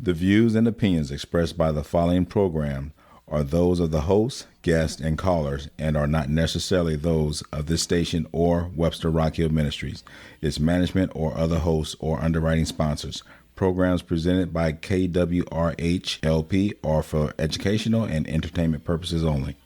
The views and opinions expressed by the following program are those of the host, guests, and callers and are not necessarily those of this station or Webster Rock Hill Ministries, its management, or other hosts or underwriting sponsors. Programs presented by KWRH-LP are for educational and entertainment purposes only.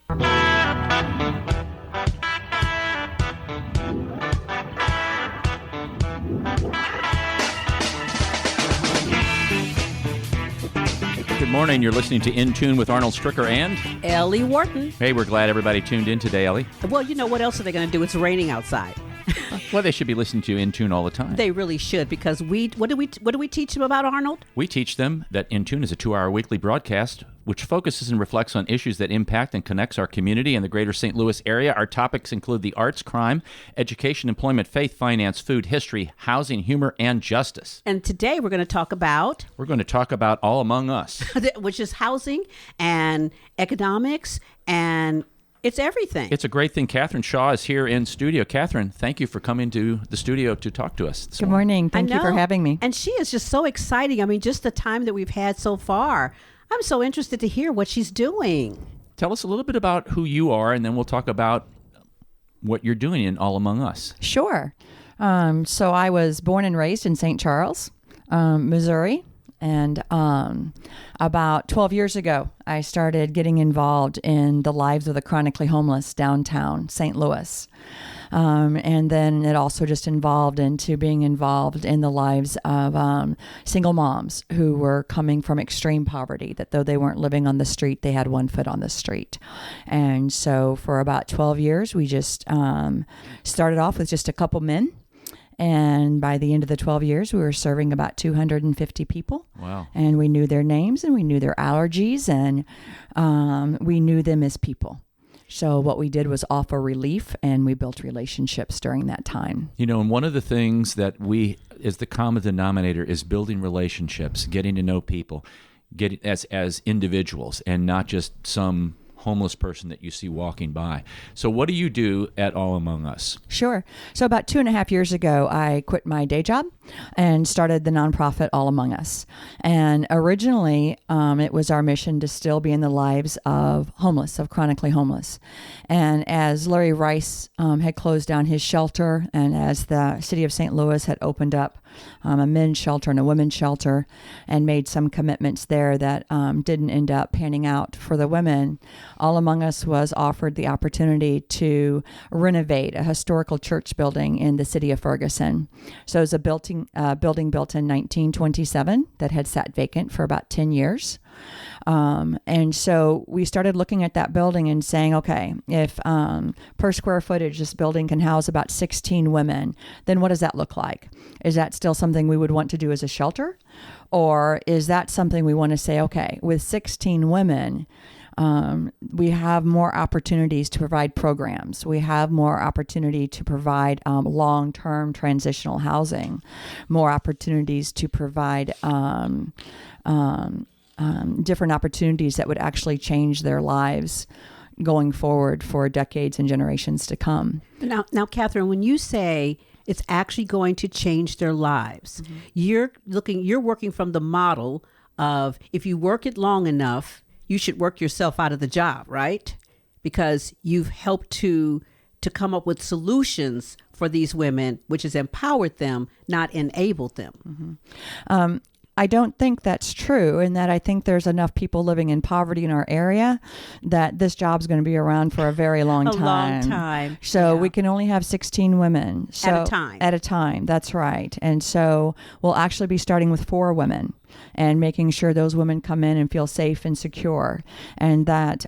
Good morning. You're listening to In Tune with Arnold Stricker and Ellie Wharton. Hey, we're glad everybody tuned in today, Ellie. Well, you know, what else are they going to do? It's raining outside. Well, they should be listening to In Tune all the time. They really should, because what do we teach them about, Arnold? We teach them that In Tune is a 2-hour weekly broadcast which focuses and reflects on issues that impact and connects our community and the greater St. Louis area. Our topics include the arts, crime, education, employment, faith, finance, food, history, housing, humor, and justice. And today we're going to talk about All Among Us, which is housing and economics, and it's everything. It's a great thing. Catherine Shaw is here in studio. Catherine, thank you for coming to the studio to talk to us. Good morning. Thank you for having me. And she is just so exciting. I mean, just the time that we've had so far. I'm so interested to hear what she's doing. Tell us a little bit about who you are, and then we'll talk about what you're doing in All Among Us. Sure. So I was born and raised in St. Charles, Missouri. And about 12 years ago, I started getting involved in the lives of the chronically homeless downtown St. Louis. And then it also just being involved in the lives of single moms who were coming from extreme poverty, that though they weren't living on the street, they had one foot on the street. And so for about 12 years, we just started off with just a couple men. And by the end of the 12 years, we were serving about 250 people. Wow. And we knew their names, and we knew their allergies, and we knew them as people. So what we did was offer relief, and we built relationships during that time. You know, and one of the things that we, as the common denominator, is building relationships, getting to know people, getting as individuals, and not just some homeless person that you see walking by. So what do you do at All Among Us? Sure. So about 2.5 years ago, I quit my day job and started the nonprofit All Among Us. And originally, it was our mission to still be in the lives of chronically homeless. And as Larry Rice had closed down his shelter, and as the city of St. Louis had opened up a men's shelter and a women's shelter and made some commitments there that didn't end up panning out for the women, All Among Us was offered the opportunity to renovate a historical church building in the city of Ferguson. So it was a building built in 1927 that had sat vacant for about 10 years. And so we started looking at that building and saying, okay, if per square footage this building can house about 16 women, then what does that look like? Is that still something we would want to do as a shelter? Or is that something we want to say, okay, with 16 women, we have more opportunities to provide programs. We have more opportunity to provide long-term transitional housing, more opportunities to provide different opportunities that would actually change their lives going forward for decades and generations to come. Now, Catherine, when you say it's actually going to change their lives, mm-hmm. you're working from the model of, if you work it long enough, you should work yourself out of the job, right? Because you've helped to come up with solutions for these women, which has empowered them, not enabled them. Mm-hmm. I don't think that's true, in that I think there's enough people living in poverty in our area that this job's going to be around for a very long time. A long time. So we can only have 16 women. At a time. At a time, that's right. And so we'll actually be starting with 4 women and making sure those women come in and feel safe and secure, and that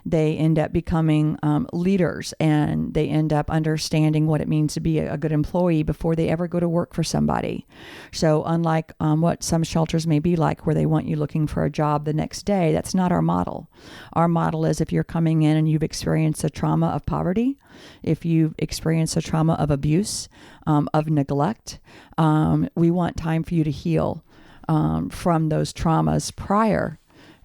they end up becoming leaders, and they end up understanding what it means to be a good employee before they ever go to work for somebody. So unlike what some shelters may be like, where they want you looking for a job the next day, that's not our model. Our model is, if you're coming in and you've experienced a trauma of poverty, if you've experienced a trauma of abuse, of neglect, we want time for you to heal from those traumas prior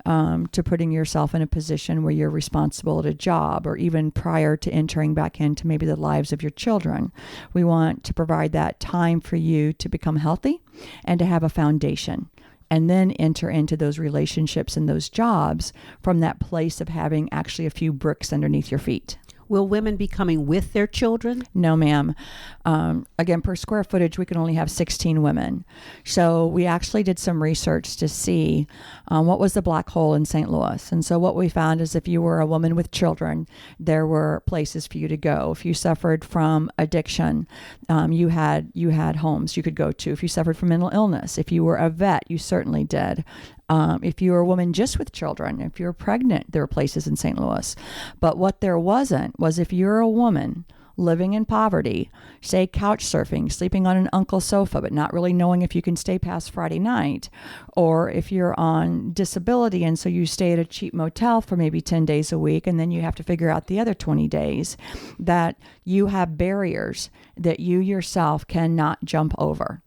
to putting yourself in a position where you're responsible at a job, or even prior to entering back into maybe the lives of your children. We want to provide that time for you to become healthy and to have a foundation and then enter into those relationships and those jobs from that place of having actually a few bricks underneath your feet. Will women be coming with their children? No, ma'am. Again, per square footage, we can only have 16 women. So we actually did some research to see what was the black hole in St. Louis. And so what we found is if you were a woman with children, there were places for you to go. If you suffered from addiction, you had homes you could go to. If you suffered from mental illness, if you were a vet, you certainly did. If you were a woman just with children, if you were pregnant, there were places in St. Louis. But what there wasn't was if you're a woman living in poverty, say couch surfing, sleeping on an uncle's sofa, but not really knowing if you can stay past Friday night, or if you're on disability and so you stay at a cheap motel for maybe 10 days a week and then you have to figure out the other 20 days, that you have barriers that you yourself cannot jump over.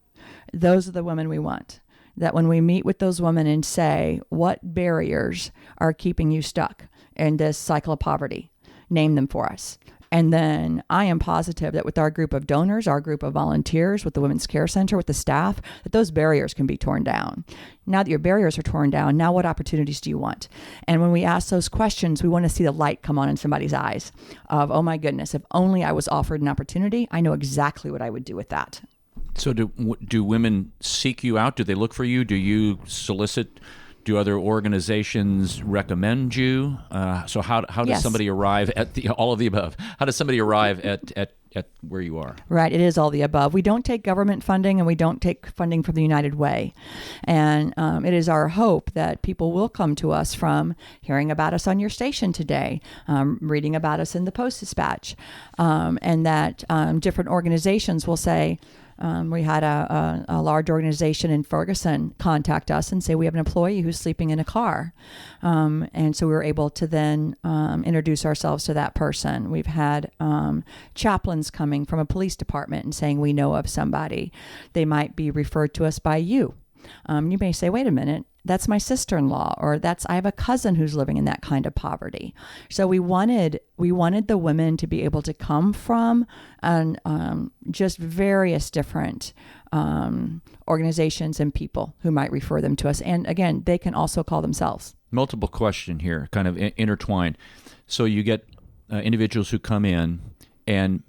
Those are the women we want. That when we meet with those women and say, what barriers are keeping you stuck in this cycle of poverty? Name them for us. And then I am positive that with our group of donors, our group of volunteers, with the Women's Care Center, with the staff, that those barriers can be torn down. Now that your barriers are torn down, now what opportunities do you want? And when we ask those questions, we want to see the light come on in somebody's eyes of, oh my goodness, if only I was offered an opportunity, I know exactly what I would do with that. So do women seek you out? Do they look for you? Do you solicit? Do other organizations recommend you? So how does Yes. somebody arrive at all of the above? How does somebody arrive at where you are? Right. It is all the above. We don't take government funding and we don't take funding from the United Way. And it is our hope that people will come to us from hearing about us on your station today, reading about us in the Post-Dispatch, and that different organizations will say, we had a large organization in Ferguson contact us and say, we have an employee who's sleeping in a car. And so we were able to then introduce ourselves to that person. We've had chaplains coming from a police department and saying, we know of somebody. They might be referred to us by you. You may say, wait a minute, that's my sister-in-law, or I have a cousin who's living in that kind of poverty. So we wanted the women to be able to come from just various different organizations and people who might refer them to us. And again, they can also call themselves. Multiple question here, kind of intertwined. So you get individuals who come in and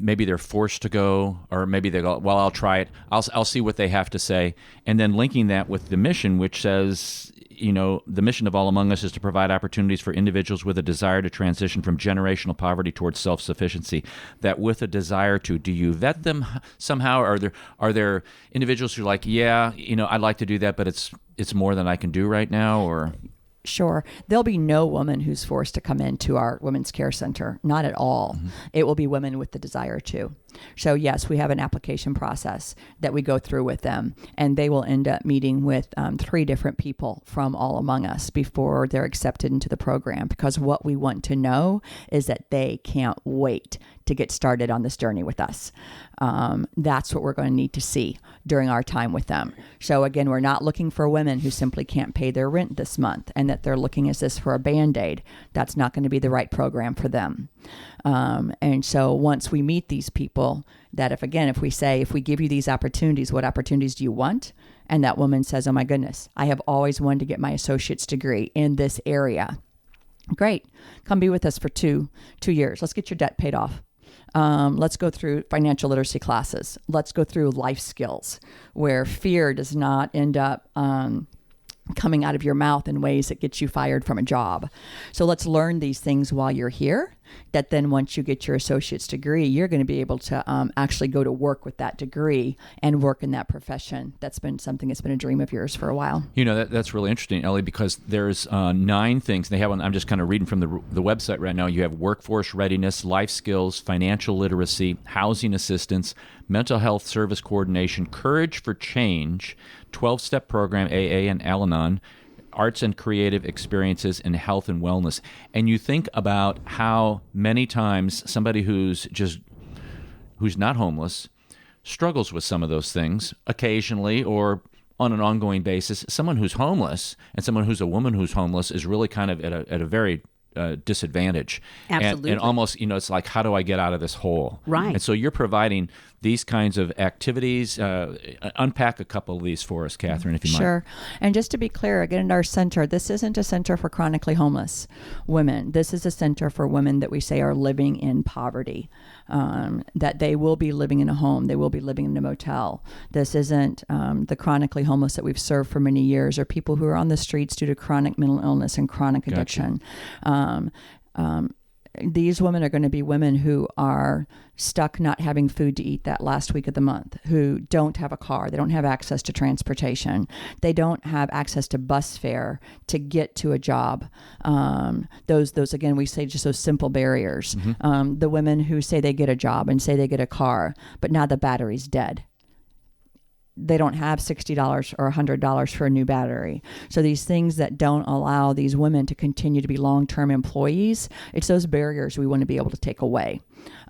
maybe they're forced to go, or maybe they go, well, I'll try it. I'll see what they have to say. And then linking that with the mission, which says, the mission of All Among Us is to provide opportunities for individuals with a desire to transition from generational poverty towards self-sufficiency. That with a desire to, do you vet them somehow? Are there individuals who are like, yeah, I'd like to do that, but it's more than I can do right now, or... Sure. There'll be no woman who's forced to come into our Women's Care Center. Not at all. Mm-hmm. It will be women with the desire to. So yes, we have an application process that we go through with them, and they will end up meeting with 3 different people from All Among Us before they're accepted into the program, because what we want to know is that they can't wait to get started on this journey with us. That's what we're going to need to see during our time with them. So again, we're not looking for women who simply can't pay their rent this month and that they're looking as this for a Band-Aid. That's not going to be the right program for them. And so once we meet these people, that if we give you these opportunities, what opportunities do you want? And that woman says, oh my goodness, I have always wanted to get my associate's degree in this area. Great. Come be with us for two years. Let's get your debt paid off. Let's go through financial literacy classes. Let's go through life skills where fear does not end up coming out of your mouth in ways that get you fired from a job. So let's learn these things while you're here, that then once you get your associate's degree, you're going to be able to actually go to work with that degree and work in that profession. That's been something that's been a dream of yours for a while. That's really interesting, Ellie, because there's 9 things. They have I'm just kind of reading from the website right now. You have workforce readiness, life skills, financial literacy, housing assistance, mental health service coordination, courage for change, 12-step program, AA and Al-Anon, arts and creative experiences, and health and wellness. And you think about how many times somebody who's not homeless struggles with some of those things occasionally or on an ongoing basis. Someone who's homeless and someone who's a woman who's homeless is really kind of at a very disadvantage. Absolutely. And almost, it's like, how do I get out of this hole? Right. And so you're providing these kinds of activities. Unpack a couple of these for us, Catherine, if you might. Sure. And just to be clear, again, in our center, this isn't a center for chronically homeless women. This is a center for women that we say are living in poverty, that they will be living in a home. They will be living in a motel. This isn't the chronically homeless that we've served for many years, or people who are on the streets due to chronic mental illness and chronic addiction. These women are going to be women who are stuck not having food to eat that last week of the month, who don't have a car, they don't have access to transportation, they don't have access to bus fare to get to a job. Those again, we say just those simple barriers. The women who say they get a job and say they get a car, but now the battery's dead. They don't have $60 or $100 for a new battery. So these things that don't allow these women to continue to be long-term employees, it's those barriers we want to be able to take away.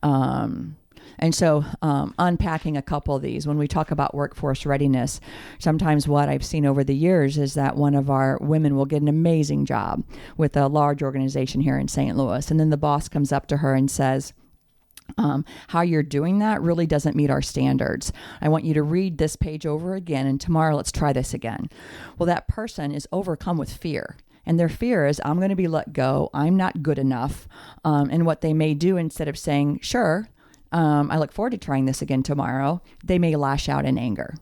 And so unpacking a couple of these, when we talk about workforce readiness, sometimes what I've seen over the years is that one of our women will get an amazing job with a large organization here in St. Louis. And then the boss comes up to her and says, how you're doing that really doesn't meet our standards. I want you to read this page over again, and tomorrow let's try this again. Well, that person is overcome with fear. And their fear is, I'm going to be let go. I'm not good enough. And what they may do, instead of saying, sure, I look forward to trying this again tomorrow, they may lash out in anger.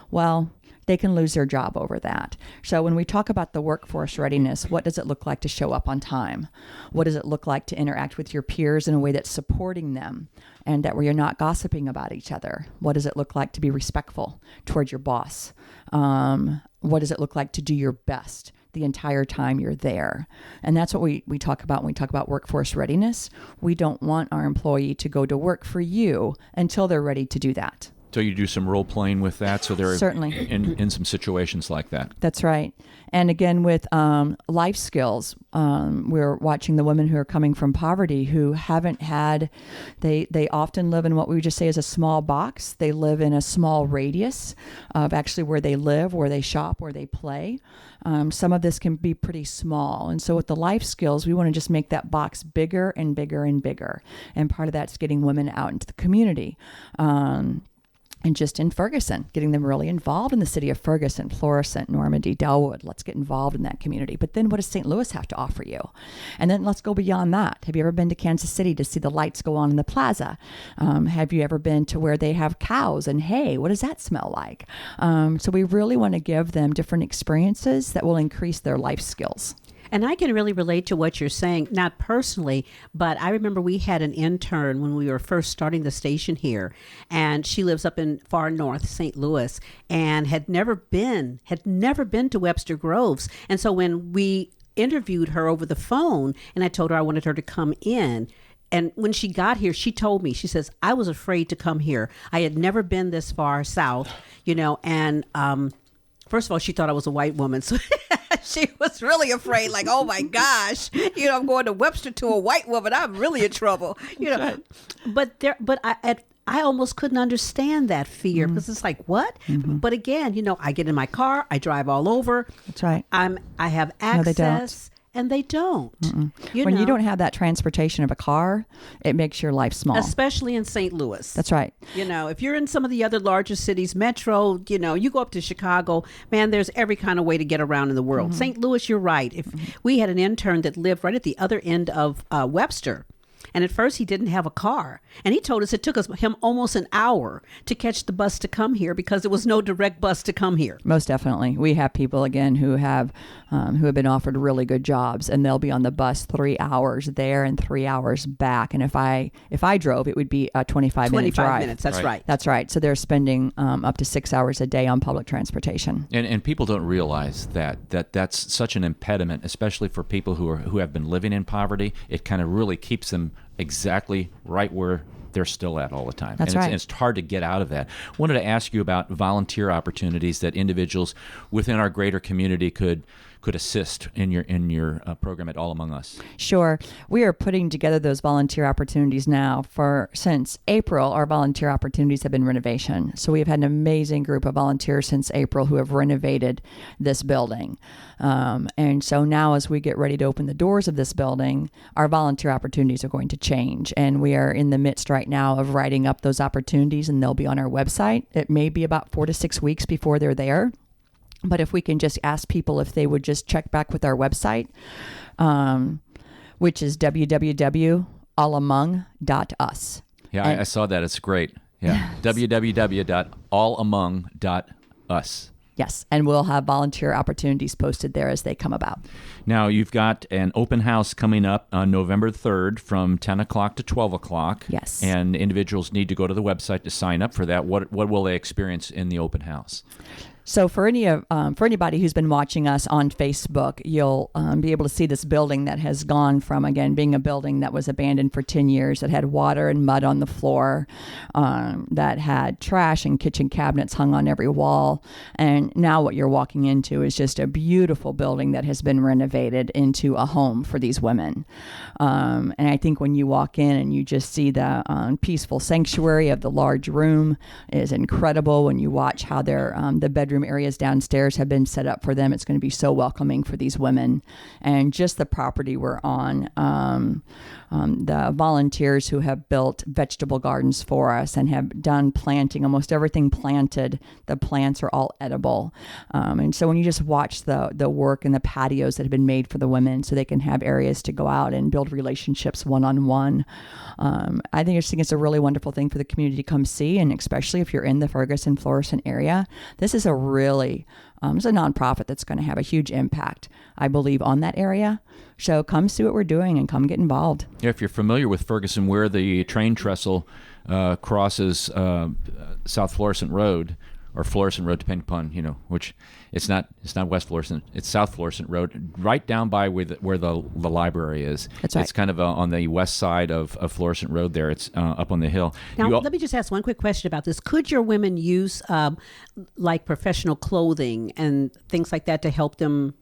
Well, they can lose their job over that. So when we talk about the workforce readiness, what does it look like to show up on time? What does it look like to interact with your peers in a way that's supporting them and that where you're not gossiping about each other? What does it look like to be respectful towards your boss? What does it look like to do your best the entire time you're there? And that's what we talk about when we talk about workforce readiness. We don't want our employee to go to work for you until they're ready to do that. So you do some role playing with that, so they're certainly in some situations like that. That's right. And again, with life skills, we're watching the women who are coming from poverty who haven't had. They often live in what we would just say is a small box. They live in a small radius of actually where they live, where they shop, where they play. Some of this can be pretty small. And so with the life skills, we want to just make that box bigger and bigger and bigger. And part of that's getting women out into the community. And just in Ferguson, getting them really involved in the city of Ferguson, Florissant, Normandy, Delwood. Let's get involved in that community. But then what does St. Louis have to offer you? And then let's go beyond that. Have you ever been to Kansas City to see the lights go on in the plaza? Have you ever been to where they have cows and hay? What does that smell like? So we really want to give them different experiences that will increase their life skills. And I can really relate to what you're saying, not personally, but I remember we had an intern when we were first starting the station here, and she lives up in far north, St. Louis, and had never been to Webster Groves. And so when we interviewed her over the phone, and I told her I wanted her to come in, and when she got here, she told me, she says, I was afraid to come here. I had never been this far south, and first of all, she thought I was a white woman. So she was really afraid, like, oh my gosh, I'm going to Webster to a white woman. I'm really in trouble, Right. But I almost couldn't understand that fear because it's like, what? Mm-hmm. But again, I get in my car, I drive all over. That's right. I have access. No, they don't. And they don't. When you don't have that transportation of a car, it makes your life small. Especially in St. Louis. That's right. If you're in some of the other larger cities, Metro, you go up to Chicago, man, there's every kind of way to get around in the world. Mm-hmm. St. Louis, you're right. If we had an intern that lived right at the other end of Webster, and at first he didn't have a car. And he told us it took him almost an hour to catch the bus to come here because there was no direct bus to come here. Most definitely. We have people, again, who have been offered really good jobs, and they'll be on the bus 3 hours there and 3 hours back. And if I drove, it would be a 25-minute drive. 25 minutes, that's right. That's right. So they're spending up to 6 hours a day on public transportation. And people don't realize that's such an impediment, especially for people who have been living in poverty. It kind of really keeps them exactly right where they're still at all the time. That's and right. It's hard to get out of that. I wanted to ask you about volunteer opportunities that individuals within our greater community could could assist in your program at All Among Us? Sure. We are putting together those volunteer opportunities now. Since April, our volunteer opportunities have been renovation. So we've had an amazing group of volunteers since April who have renovated this building. And so now as we get ready to open the doors of this building, our volunteer opportunities are going to change. And we are in the midst right now of writing up those opportunities, and they'll be on our website. It may be about 4 to 6 weeks before they're there. But if we can just ask people if they would just check back with our website, which is www.allamong.us. Yeah, I saw that. It's great. Yeah, www.allamong.us. Yes, and we'll have volunteer opportunities posted there as they come about. Now, you've got an open house coming up on November 3rd from 10 o'clock to 12 o'clock. Yes. And individuals need to go to the website to sign up for that. What will they experience in the open house? So for anybody who's been watching us on Facebook, you'll be able to see this building that has gone from, again, being a building that was abandoned for 10 years, that had water and mud on the floor, that had trash and kitchen cabinets hung on every wall. And now what you're walking into is just a beautiful building that has been renovated into a home for these women. And I think when you walk in and you just see the peaceful sanctuary of the large room is incredible. When you watch how the bedroom areas downstairs have been set up for them, it's going to be so welcoming for these women. And just the property we're on, the volunteers who have built vegetable gardens for us and have done planting, almost everything planted, the plants are all edible. And so when you just watch the work and the patios that have been made for the women so they can have areas to go out and build relationships one-on-one, I think it's a really wonderful thing for the community to come see. And especially if you're in the Ferguson, Florissant area, this is it's a nonprofit that's going to have a huge impact, I believe, on that area. So come see what we're doing and come get involved. Yeah, if you're familiar with Ferguson, where the train trestle crosses South Florissant Road, or Florissant Road, depending upon, which it's not West Florissant, it's South Florissant Road, right down by where the library is. That's right. It's kind of on the west side of Florissant Road there. It's up on the hill. Now, let me just ask one quick question about this. Could your women use like professional clothing and things like that to help them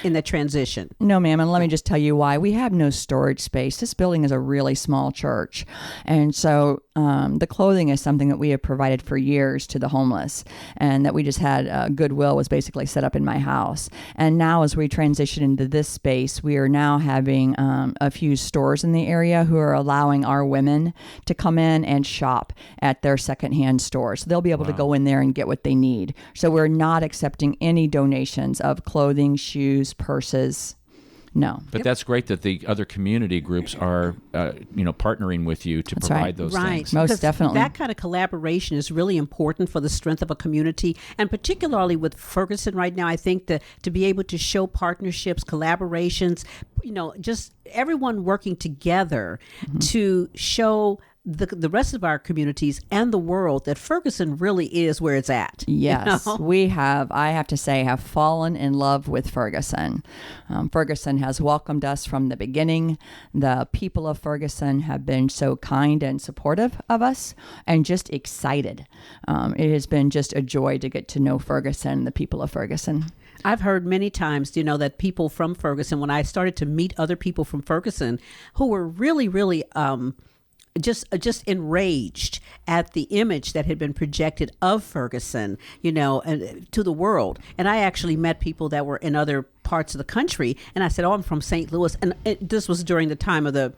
in the transition? No, ma'am. And let me just tell you why. We have no storage space. This building is a really small church. And so the clothing is something that we have provided for years to the homeless, and that we just had Goodwill was basically set up in my house. And now as we transition into this space, we are now having a few stores in the area who are allowing our women to come in and shop at their secondhand stores. So they'll be able to go in there and get what they need. So we're not accepting any donations of clothing, shoes, purses. No. But that's great that the other community groups are, partnering with you to provide those things. Most Because definitely. That kind of collaboration is really important for the strength of a community, and particularly with Ferguson right now. I think that to be able to show partnerships, collaborations, just everyone working together to show the rest of our communities and the world that Ferguson really is where it's at. Yes, I have to say, have fallen in love with Ferguson. Ferguson has welcomed us from the beginning. The people of Ferguson have been so kind and supportive of us and just excited. It has been just a joy to get to know Ferguson, the people of Ferguson. I've heard many times, that people from Ferguson, when I started to meet other people from Ferguson who were really, really just enraged at the image that had been projected of Ferguson, and to the world. And I actually met people that were in other parts of the country, and I said, "Oh, I'm from St. Louis," and this was during the time of the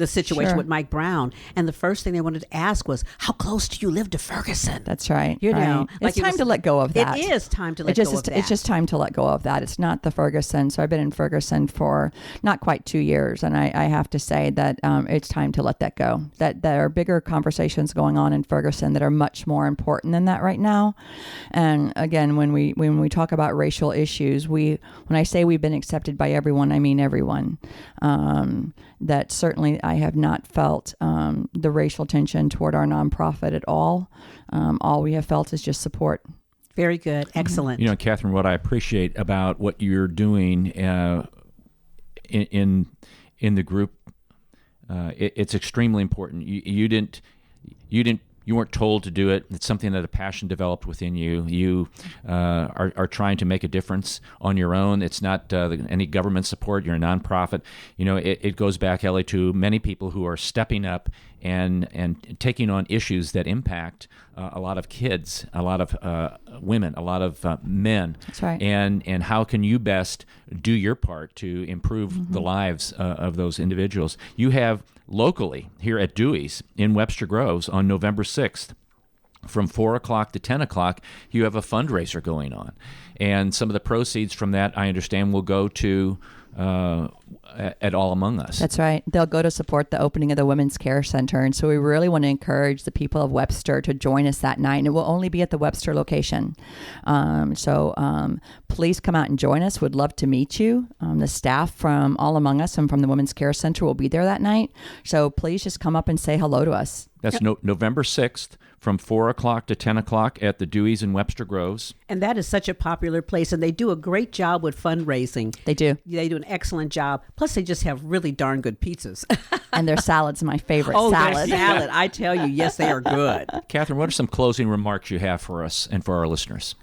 situation Sure. with Mike Brown, and the first thing they wanted to ask was, "How close do you live to Ferguson?" That's right. Right. It's time to let go of that. It is time to let go of that. It's just time to let go of that. It's not the Ferguson. So I've been in Ferguson for not quite 2 years, and I have to say that it's time to let that go. That there are bigger conversations going on in Ferguson that are much more important than that right now. And again, when we talk about racial issues, when I say we've been accepted by everyone, I mean everyone. That certainly I have not felt the racial tension toward our nonprofit at all. All we have felt is just support. Very good. Excellent. Catherine, what I appreciate about what you're doing in the group, it's extremely important. You didn't You weren't told to do it. It's something that a passion developed within you. You are trying to make a difference on your own. It's not any government support. You're a nonprofit. It goes back, Ellie, to many people who are stepping up and taking on issues that impact a lot of kids, a lot of women, a lot of men. That's right. And how can you best do your part to improve the lives of those individuals? You have locally here at Dewey's in Webster Groves on November 6th, from 4 o'clock to 10 o'clock, you have a fundraiser going on. And some of the proceeds from that, I understand, will go to at All Among Us. That's right. They'll go to support the opening of the Women's Care Center. And so we really want to encourage the people of Webster to join us that night. And it will only be at the Webster location. So please come out and join us. We'd love to meet you. The staff from All Among Us and from the Women's Care Center will be there that night. So please just come up and say hello to us. That's November 6th from 4 o'clock to 10 o'clock at the Dewey's in Webster Groves. And that is such a popular place, and they do a great job with fundraising. They do. They do an excellent job. Plus, they just have really darn good pizzas. And their salad's my favorite salad. salad. Their salad. I tell you, yes, they are good. Catherine, what are some closing remarks you have for us and for our listeners?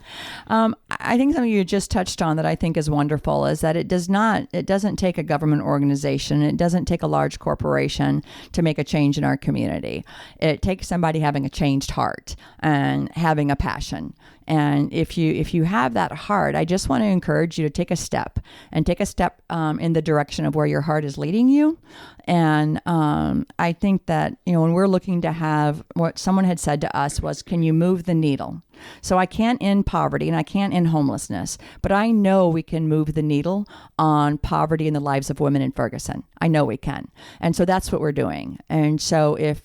I think something you just touched on that I think is wonderful is that it doesn't take a government organization. It doesn't take a large corporation to make a change in our community. It takes somebody having a changed heart and having a passion. And if you have that heart, I just want to encourage you to take a step in the direction of where your heart is leading you. And I think that, when we're looking to have, what someone had said to us was, can you move the needle? So I can't end poverty and I can't end homelessness, but I know we can move the needle on poverty in the lives of women in Ferguson. I know we can. And so that's what we're doing. And so if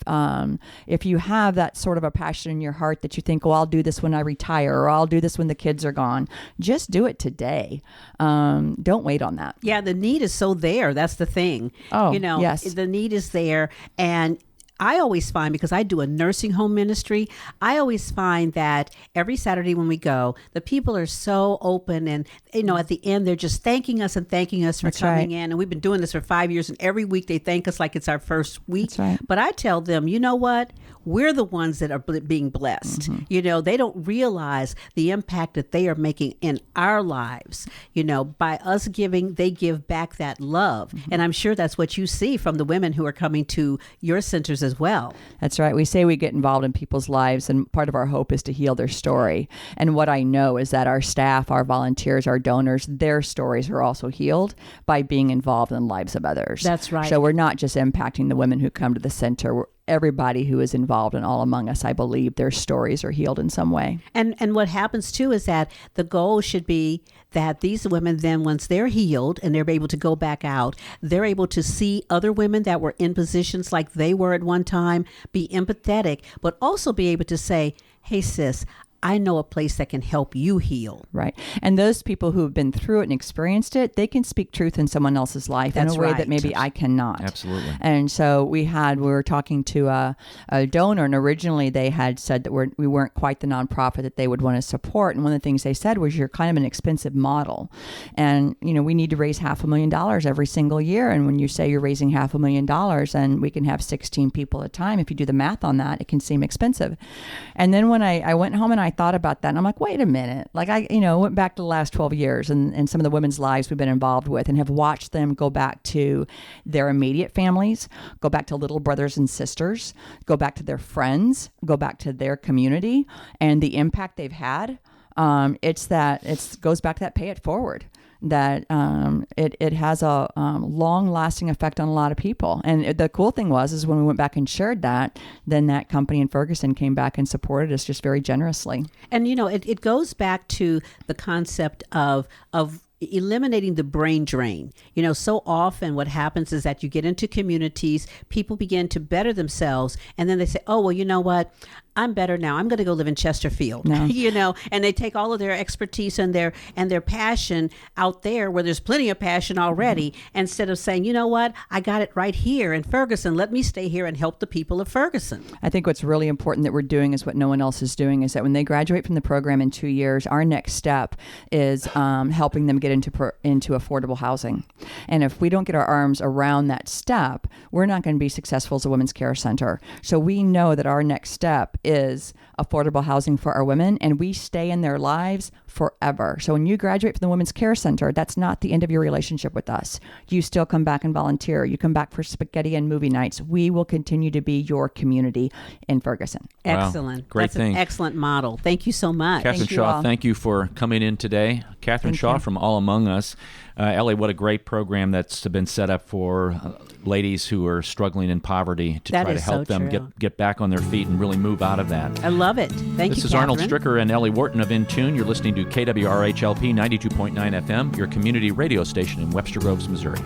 you have that sort of a passion in your heart that you think, I'll do this when I retire, or I'll do this when the kids are gone, just do it today. Don't wait on that. Yeah, the need is so there. That's the thing. Oh, yes. The need is there. And I always find, because I do a nursing home ministry, I always find that every Saturday when we go, the people are so open, and at the end they're just thanking us for That's coming right. in. And we've been doing this for 5 years, and every week they thank us like it's our first week. That's right. But I tell them, you know what? We're the ones that are being blessed. They don't realize the impact that they are making in our lives. By us giving, they give back that love. And I'm sure that's what you see from the women who are coming to your centers as well. That's right. We say we get involved in people's lives, and part of our hope is to heal their story. And what I know is that our staff, our volunteers, our donors, their stories are also healed by being involved in the lives of others. That's right. So we're not just impacting the women who come to the center. Everybody who is involved in All Among Us, I believe their stories are healed in some way. And what happens too is that the goal should be that these women then, once they're healed and they're able to go back out, they're able to see other women that were in positions like they were at one time, be empathetic, but also be able to say, hey sis, I know a place that can help you heal. Right. And those people who have been through it and experienced it, they can speak truth in someone else's life That's in a way right. that maybe I cannot. Absolutely. And so we were talking to a donor, and originally they had said that we weren't quite the nonprofit that they would want to support. And one of the things they said was, you're kind of an expensive model. And, we need to raise $500,000 every single year. And when you say you're raising $500,000 and we can have 16 people at a time, if you do the math on that, it can seem expensive. And then when I went home and I thought about that, and I'm like, wait a minute. Like I went back to the last 12 years and some of the women's lives we've been involved with, and have watched them go back to their immediate families, go back to little brothers and sisters, go back to their friends, go back to their community, and the impact they've had. It goes back to that pay it forward. That it has a long-lasting effect on a lot of people. And the cool thing is when we went back and shared that, then that company in Ferguson came back and supported us just very generously. And, it goes back to the concept of eliminating the brain drain. So often what happens is that you get into communities, people begin to better themselves, and then they say, oh, well, you know what? I'm better now. I'm going to go live in Chesterfield, No. and they take all of their expertise and their passion out there where there's plenty of passion already, instead of saying, you know what? I got it right here in Ferguson. Let me stay here and help the people of Ferguson. I think what's really important that we're doing is what no one else is doing, is that when they graduate from the program in 2 years, our next step is helping them get get into affordable housing. And if we don't get our arms around that step, we're not going to be successful as a women's care center. So we know that our next step is affordable housing for our women, and we stay in their lives forever. So when you graduate from the Women's Care Center, that's not the end of your relationship with us. You still come back and volunteer. You come back for spaghetti and movie nights. We will continue to be your community in Ferguson. Excellent. Wow. Great That's thing. an excellent model. Thank you so much. Catherine Thank you Shaw, all. thank you for coming in today. Catherine Shaw from All Among Us. Ellie, what a great program that's been set up for ladies who are struggling in poverty to That try to is so help them true. get back on their feet and really move out of that. I love it. Thank This you, is Arnold Catherine. Stricker and Ellie Wharton of In Tune. You're listening to KWRHLP 92.9 FM, your community radio station in Webster Groves, Missouri.